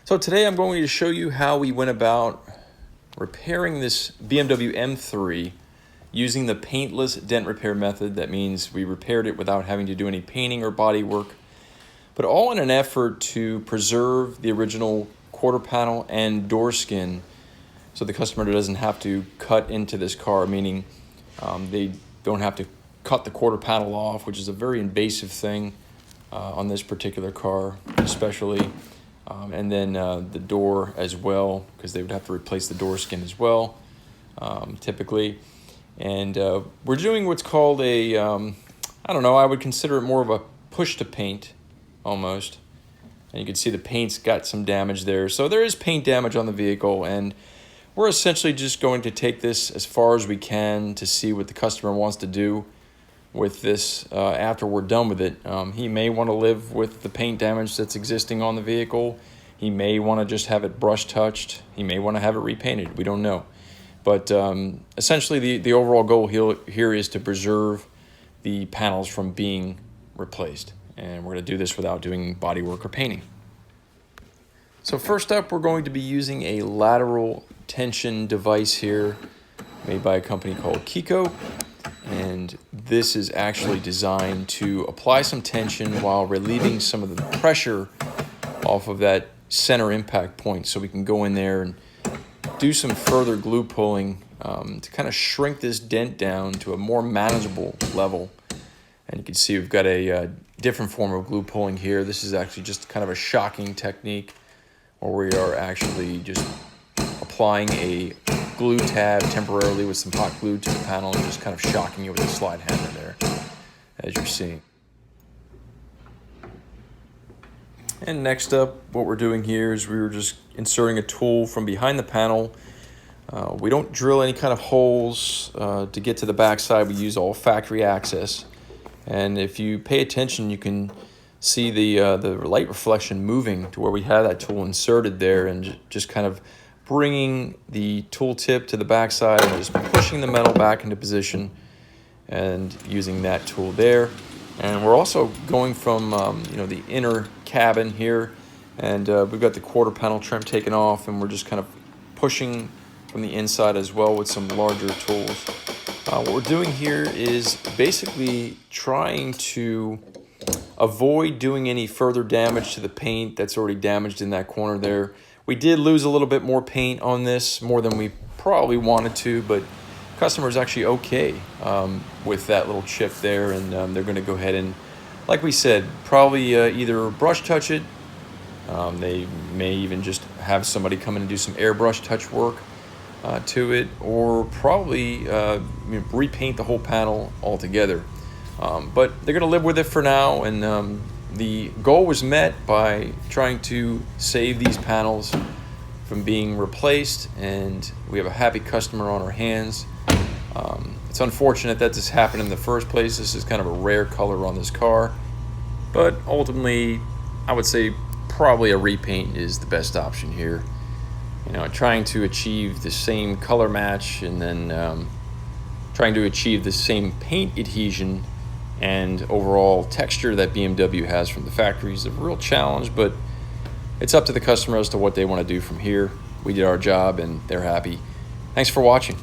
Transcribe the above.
So today I'm going to show you how we went about repairing this BMW M3 using the paintless dent repair method. That means we repaired it without having to do any painting or body work, but all in an effort to preserve the original quarter panel and door skin so the customer doesn't have to cut into this car, meaning they don't have to cut the quarter panel off, which is a very invasive thing on this particular car especially. And then the door as well, because they would have to replace the door skin as well, typically. And we're doing what's called a, I don't know, I would consider it more of a push to paint, almost. And you can see the paint's got some damage there. So there is paint damage on the vehicle, and we're essentially just going to take this as far as we can to see what the customer wants to do with this after we're done with it. He may want to live with the paint damage that's existing on the vehicle. He may want to just have it brush touched. He may want to have it repainted. We don't know. But essentially the overall goal here is to preserve the panels from being replaced. And we're going to do this without doing body work or painting. So first up, we're going to be using a lateral tension device here made by a company called Kiko. And this is actually designed to apply some tension while relieving some of the pressure off of that center impact point, so we can go in there and do some further glue pulling to kind of shrink this dent down to a more manageable level. And you can see we've got a different form of glue pulling here. This is actually just kind of a shocking technique where we are actually just applying a glue tab temporarily with some hot glue to the panel and just kind of shocking it with a slide hammer there, as you're seeing. And next up, what we're doing here is we were just inserting a tool from behind the panel. We don't drill any kind of holes to get to the backside. We use all factory access. And if you pay attention, you can see the light reflection moving to where we had that tool inserted there, and just kind of bringing the tool tip to the backside and just pushing the metal back into position and using that tool there. And we're also going from the inner cabin here, and we've got the quarter panel trim taken off, and we're just kind of pushing from the inside as well with some larger tools. What we're doing here is basically trying to avoid doing any further damage to the paint that's already damaged in that corner there. We did lose a little bit more paint on this, more than we probably wanted to, but the customer is actually okay with that little chip there, and they're going to go ahead and, like we said, probably either brush touch it. They may even just have somebody come in and do some airbrush touch work to it, or probably repaint the whole panel altogether. But they're going to live with it for now, and the goal was met by trying to save these panels from being replaced, and we have a happy customer on our hands. It's unfortunate that this happened in the first place. This is kind of a rare color on this car, but ultimately I would say probably a repaint is the best option here. Trying to achieve the same color match, and then trying to achieve the same paint adhesion and overall texture that BMW has from the factory is a real challenge, but it's up to the customer as to what they want to do from here. We did our job and they're happy. Thanks for watching.